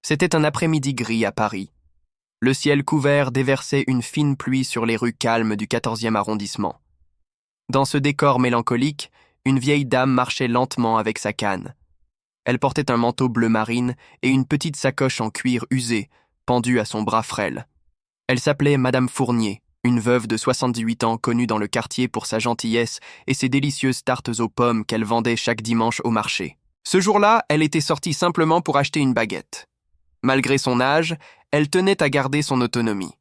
C'était un après-midi gris à Paris. Le ciel couvert déversait une fine pluie sur les rues calmes du 14e arrondissement. Dans ce décor mélancolique, une vieille dame marchait lentement avec sa canne. Elle portait un manteau bleu marine et une petite sacoche en cuir usé, pendue à son bras frêle. Elle s'appelait Madame Fournier, une veuve de 78 ans connue dans le quartier pour sa gentillesse et ses délicieuses tartes aux pommes qu'elle vendait chaque dimanche au marché. Ce jour-là, elle était sortie simplement pour acheter une baguette. Malgré son âge, elle tenait à garder son autonomie.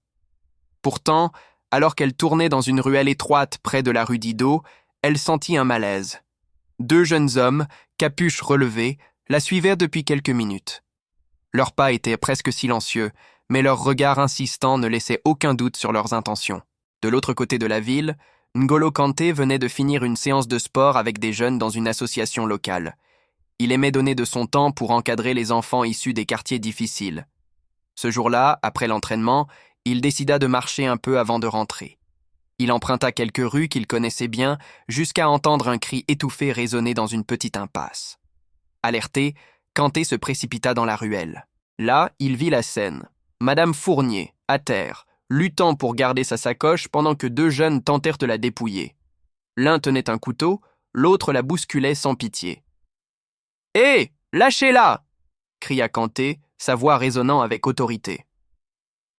Pourtant, alors qu'elle tournait dans une ruelle étroite près de la rue Didot, elle sentit un malaise. 2 jeunes hommes, capuches relevées, la suivaient depuis quelques minutes. Leurs pas étaient presque silencieux, mais leurs regards insistants ne laissaient aucun doute sur leurs intentions. De l'autre côté de la ville, N'Golo Kanté venait de finir une séance de sport avec des jeunes dans une association locale. Il aimait donner de son temps pour encadrer les enfants issus des quartiers difficiles. Ce jour-là, après l'entraînement, il décida de marcher un peu avant de rentrer. Il emprunta quelques rues qu'il connaissait bien jusqu'à entendre un cri étouffé résonner dans une petite impasse. Alerté, Kanté se précipita dans la ruelle. Là, il vit la scène. Madame Fournier, à terre, luttant pour garder sa sacoche pendant que 2 jeunes tentèrent de la dépouiller. L'un tenait un couteau, l'autre la bousculait sans pitié. « Hé, lâchez-la !» cria Kanté, sa voix résonnant avec autorité.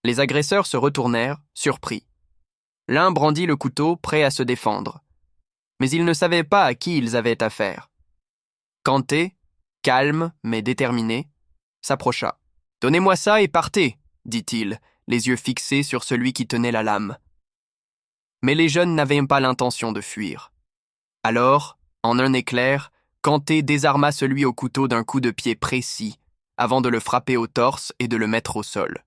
Les agresseurs se retournèrent, surpris. L'un brandit le couteau, prêt à se défendre. Mais ils ne savaient pas à qui ils avaient affaire. Kanté, calme mais déterminé, s'approcha. « Donnez-moi ça et partez !» dit-il, les yeux fixés sur celui qui tenait la lame. Mais les jeunes n'avaient pas l'intention de fuir. Alors, en un éclair, Kanté désarma celui au couteau d'un coup de pied précis, avant de le frapper au torse et de le mettre au sol.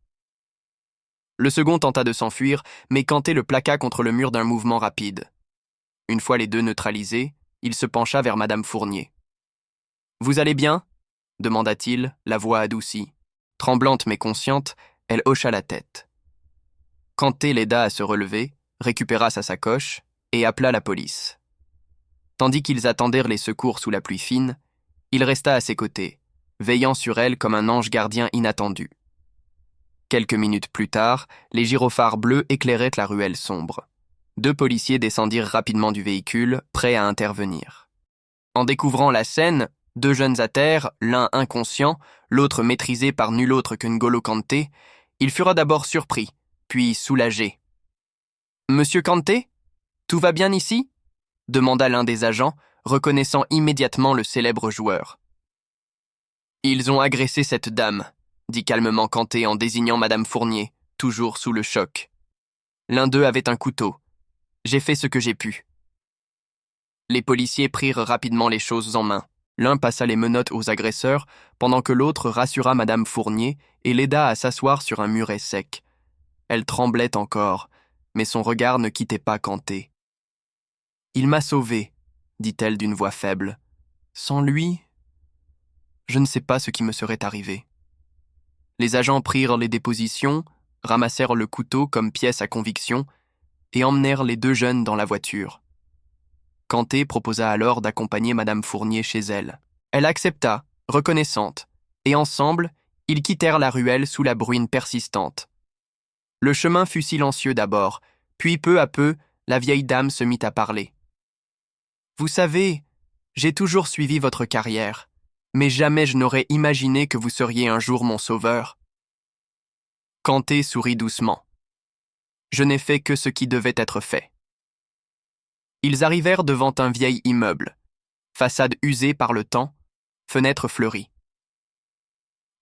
Le second tenta de s'enfuir, mais Kanté le plaqua contre le mur d'un mouvement rapide. Une fois les deux neutralisés, il se pencha vers Madame Fournier. « Vous allez bien ?» demanda-t-il, la voix adoucie. Tremblante mais consciente, elle hocha la tête. Kanté l'aida à se relever, récupéra sa sacoche et appela la police. Tandis qu'ils attendèrent les secours sous la pluie fine, il resta à ses côtés, veillant sur elle comme un ange gardien inattendu. Quelques minutes plus tard, les gyrophares bleus éclairaient la ruelle sombre. 2 policiers descendirent rapidement du véhicule, prêts à intervenir. En découvrant la scène, 2 jeunes à terre, l'un inconscient, l'autre maîtrisé par nul autre que N'Golo Kanté, il furent d'abord surpris, puis soulagé. « Monsieur Kanté, tout va bien ici ?» demanda l'un des agents, reconnaissant immédiatement le célèbre joueur. « Ils ont agressé cette dame », dit calmement Kanté en désignant Madame Fournier, toujours sous le choc. L'un d'eux avait un couteau. J'ai fait ce que j'ai pu. Les policiers prirent rapidement les choses en main. L'un passa les menottes aux agresseurs, pendant que l'autre rassura Madame Fournier et l'aida à s'asseoir sur un muret sec. Elle tremblait encore, mais son regard ne quittait pas Kanté. « Il m'a sauvée, dit-elle d'une voix faible. Sans lui, je ne sais pas ce qui me serait arrivé. » Les agents prirent les dépositions, ramassèrent le couteau comme pièce à conviction et emmenèrent les 2 jeunes dans la voiture. Kanté proposa alors d'accompagner Madame Fournier chez elle. Elle accepta, reconnaissante, et ensemble, ils quittèrent la ruelle sous la bruine persistante. Le chemin fut silencieux d'abord, puis peu à peu, la vieille dame se mit à parler. « Vous savez, j'ai toujours suivi votre carrière, mais jamais je n'aurais imaginé que vous seriez un jour mon sauveur. » Kanté sourit doucement. « Je n'ai fait que ce qui devait être fait. » Ils arrivèrent devant un vieil immeuble, façade usée par le temps, fenêtres fleuries.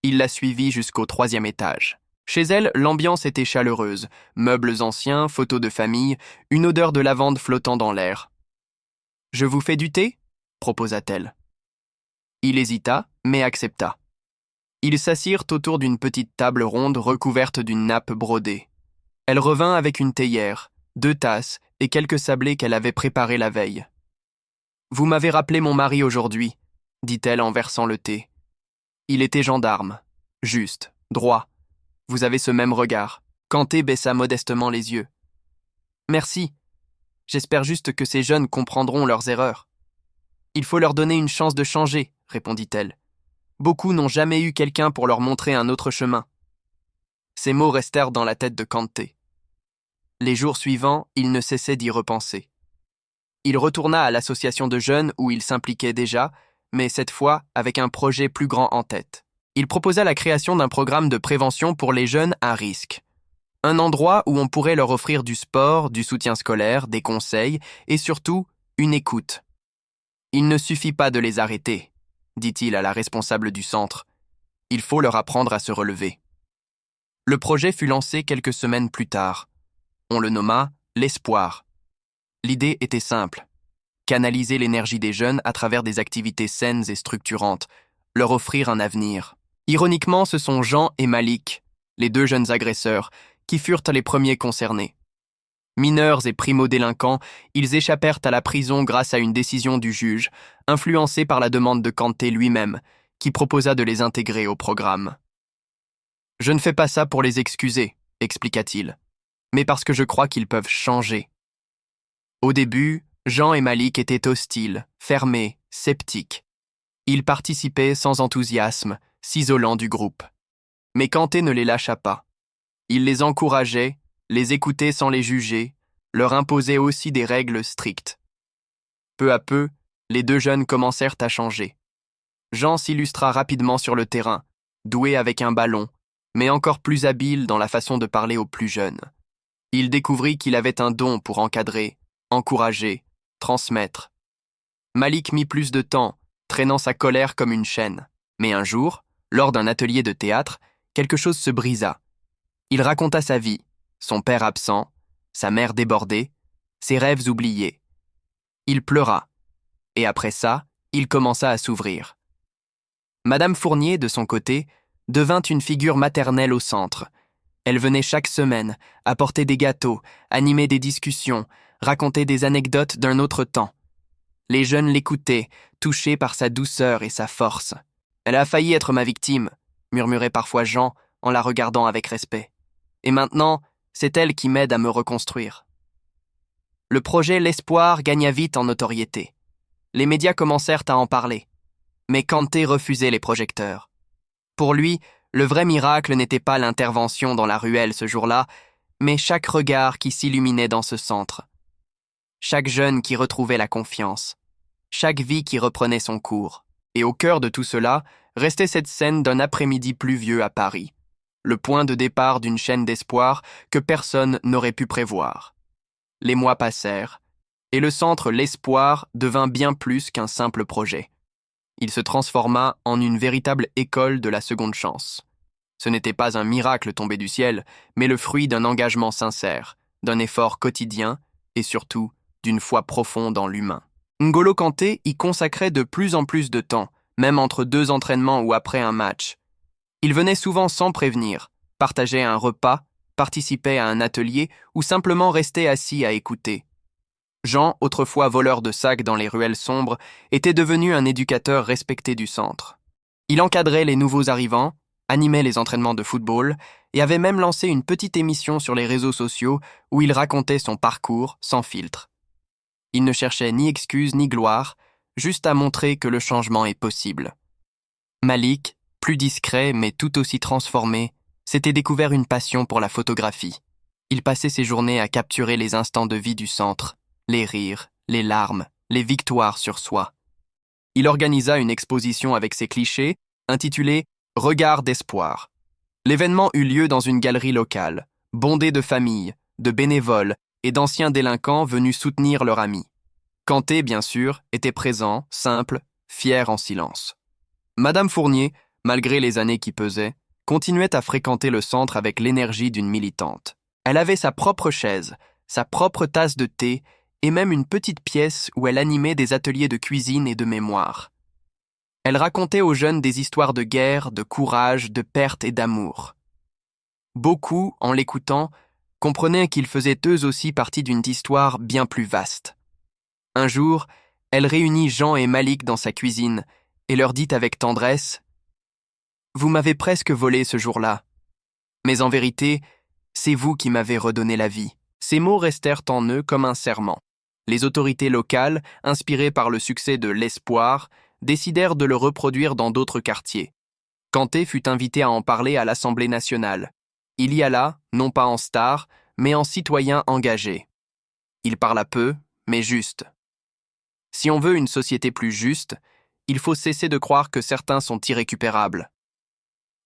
Il la suivit jusqu'au 3e étage. Chez elle, l'ambiance était chaleureuse, meubles anciens, photos de famille, une odeur de lavande flottant dans l'air. « Je vous fais du thé ?» proposa-t-elle. Il hésita, mais accepta. Ils s'assirent autour d'une petite table ronde recouverte d'une nappe brodée. Elle revint avec une théière, 2 tasses et quelques sablés qu'elle avait préparés la veille. « Vous m'avez rappelé mon mari aujourd'hui, » dit-elle en versant le thé. Il était gendarme, juste, droit. Vous avez ce même regard. Kanté baissa modestement les yeux. « Merci. J'espère juste que ces jeunes comprendront leurs erreurs. »« Il faut leur donner une chance de changer, » répondit-elle. Beaucoup n'ont jamais eu quelqu'un pour leur montrer un autre chemin. » Ces mots restèrent dans la tête de Kanté. Les jours suivants, il ne cessait d'y repenser. Il retourna à l'association de jeunes où il s'impliquait déjà, mais cette fois avec un projet plus grand en tête. Il proposa la création d'un programme de prévention pour les jeunes à risque. Un endroit où on pourrait leur offrir du sport, du soutien scolaire, des conseils et surtout une écoute. « Il ne suffit pas de les arrêter », dit-il à la responsable du centre. « Il faut leur apprendre à se relever. » Le projet fut lancé quelques semaines plus tard. On le nomma « l'Espoir ». L'idée était simple. Canaliser l'énergie des jeunes à travers des activités saines et structurantes, leur offrir un avenir. Ironiquement, ce sont Jean et Malik, les deux jeunes agresseurs, qui furent les premiers concernés. Mineurs et primo-délinquants, ils échappèrent à la prison grâce à une décision du juge, influencée par la demande de Kanté lui-même, qui proposa de les intégrer au programme. « Je ne fais pas ça pour les excuser, » expliqua-t-il, « mais parce que je crois qu'ils peuvent changer. » Au début, Jean et Malik étaient hostiles, fermés, sceptiques. Ils participaient sans enthousiasme, s'isolant du groupe. Mais Kanté ne les lâcha pas. Il les encourageait, les écoutait sans les juger, leur imposait aussi des règles strictes. Peu à peu, les deux jeunes commencèrent à changer. Jean s'illustra rapidement sur le terrain, doué avec un ballon, mais encore plus habile dans la façon de parler aux plus jeunes. Il découvrit qu'il avait un don pour encadrer, encourager, transmettre. Malik mit plus de temps, traînant sa colère comme une chaîne. Mais un jour, lors d'un atelier de théâtre, quelque chose se brisa. Il raconta sa vie, son père absent, sa mère débordée, ses rêves oubliés. Il pleura, et après ça, il commença à s'ouvrir. Madame Fournier, de son côté, devint une figure maternelle au centre. Elle venait chaque semaine, apporter des gâteaux, animer des discussions, raconter des anecdotes d'un autre temps. Les jeunes l'écoutaient, touchés par sa douceur et sa force. « Elle a failli être ma victime », murmurait parfois Jean en la regardant avec respect. « Et maintenant, c'est elle qui m'aide à me reconstruire. » Le projet L'Espoir gagna vite en notoriété. Les médias commencèrent à en parler. Mais Kanté refusait les projecteurs. Pour lui, le vrai miracle n'était pas l'intervention dans la ruelle ce jour-là, mais chaque regard qui s'illuminait dans ce centre. Chaque jeune qui retrouvait la confiance. Chaque vie qui reprenait son cours. Et au cœur de tout cela, restait cette scène d'un après-midi pluvieux à Paris. Le point de départ d'une chaîne d'espoir que personne n'aurait pu prévoir. Les mois passèrent, et le centre L'Espoir devint bien plus qu'un simple projet. Il se transforma en une véritable école de la seconde chance. Ce n'était pas un miracle tombé du ciel, mais le fruit d'un engagement sincère, d'un effort quotidien et surtout d'une foi profonde en l'humain. N'Golo Kanté y consacrait de plus en plus de temps, même entre deux entraînements ou après un match. Il venait souvent sans prévenir, partageait un repas, participait à un atelier ou simplement restait assis à écouter. Jean, autrefois voleur de sacs dans les ruelles sombres, était devenu un éducateur respecté du centre. Il encadrait les nouveaux arrivants, animait les entraînements de football et avait même lancé une petite émission sur les réseaux sociaux où il racontait son parcours sans filtre. Il ne cherchait ni excuses ni gloire, juste à montrer que le changement est possible. Malik, plus discret mais tout aussi transformé, s'était découvert une passion pour la photographie. Il passait ses journées à capturer les instants de vie du centre, les rires, les larmes, les victoires sur soi. Il organisa une exposition avec ses clichés, intitulée « Regard d'espoir ». L'événement eut lieu dans une galerie locale, bondée de familles, de bénévoles et d'anciens délinquants venus soutenir leur ami. Kanté, bien sûr, était présent, simple, fier en silence. Madame Fournier, malgré les années qui pesaient, continuait à fréquenter le centre avec l'énergie d'une militante. Elle avait sa propre chaise, sa propre tasse de thé et même une petite pièce où elle animait des ateliers de cuisine et de mémoire. Elle racontait aux jeunes des histoires de guerre, de courage, de perte et d'amour. Beaucoup, en l'écoutant, comprenaient qu'ils faisaient eux aussi partie d'une histoire bien plus vaste. Un jour, elle réunit Jean et Malik dans sa cuisine et leur dit avec tendresse « Vous m'avez presque volé ce jour-là, mais en vérité, c'est vous qui m'avez redonné la vie. » Ces mots restèrent en eux comme un serment. Les autorités locales, inspirées par le succès de L'Espoir, décidèrent de le reproduire dans d'autres quartiers. Kanté fut invité à en parler à l'Assemblée nationale. Il y alla, non pas en star, mais en citoyen engagé. Il parla peu, mais juste. Si on veut une société plus juste, il faut cesser de croire que certains sont irrécupérables.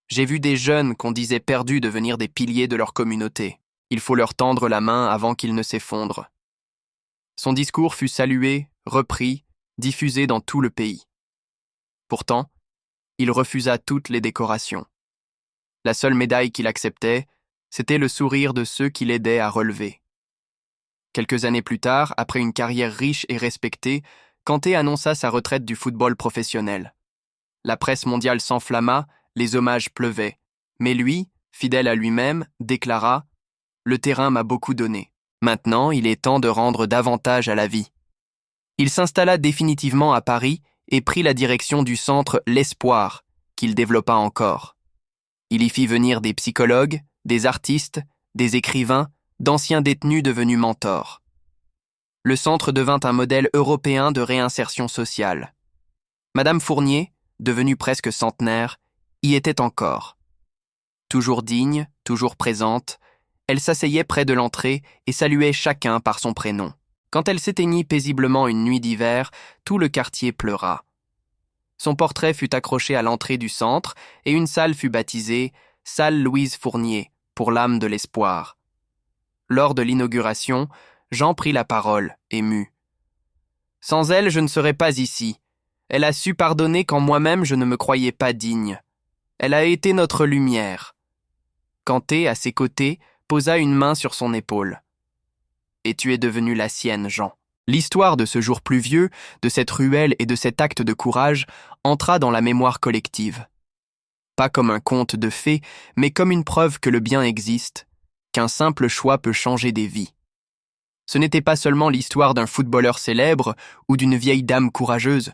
J'ai vu des jeunes qu'on disait perdus devenir des piliers de leur communauté. Il faut leur tendre la main avant qu'ils ne s'effondrent. Son discours fut salué, repris, diffusé dans tout le pays. Pourtant, il refusa toutes les décorations. La seule médaille qu'il acceptait, c'était le sourire de ceux qui l'aidaient à relever. Quelques années plus tard, après une carrière riche et respectée, Kanté annonça sa retraite du football professionnel. La presse mondiale s'enflamma, les hommages pleuvaient. Mais lui, fidèle à lui-même, déclara « Le terrain m'a beaucoup donné. Maintenant, il est temps de rendre davantage à la vie. » Il s'installa définitivement à Paris et prit la direction du centre L'Espoir, qu'il développa encore. Il y fit venir des psychologues, des artistes, des écrivains, d'anciens détenus devenus mentors. Le centre devint un modèle européen de réinsertion sociale. Madame Fournier, devenue presque centenaire, y était encore. Toujours digne, toujours présente, elle s'asseyait près de l'entrée et saluait chacun par son prénom. Quand elle s'éteignit paisiblement une nuit d'hiver, tout le quartier pleura. Son portrait fut accroché à l'entrée du centre et une salle fut baptisée « Salle Louise Fournier » pour l'âme de l'espoir. Lors de l'inauguration, Jean prit la parole, ému. « Sans elle, je ne serais pas ici. Elle a su pardonner quand moi-même je ne me croyais pas digne. Elle a été notre lumière. » Kanté, à ses côtés, posa une main sur son épaule. « Et tu es devenu la sienne, Jean. » L'histoire de ce jour pluvieux, de cette ruelle et de cet acte de courage entra dans la mémoire collective. Pas comme un conte de fées, mais comme une preuve que le bien existe, qu'un simple choix peut changer des vies. Ce n'était pas seulement l'histoire d'un footballeur célèbre ou d'une vieille dame courageuse,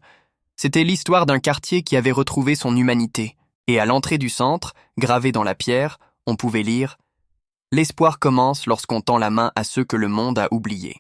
c'était l'histoire d'un quartier qui avait retrouvé son humanité. Et à l'entrée du centre, gravé dans la pierre, on pouvait lire « L'espoir commence lorsqu'on tend la main à ceux que le monde a oubliés. »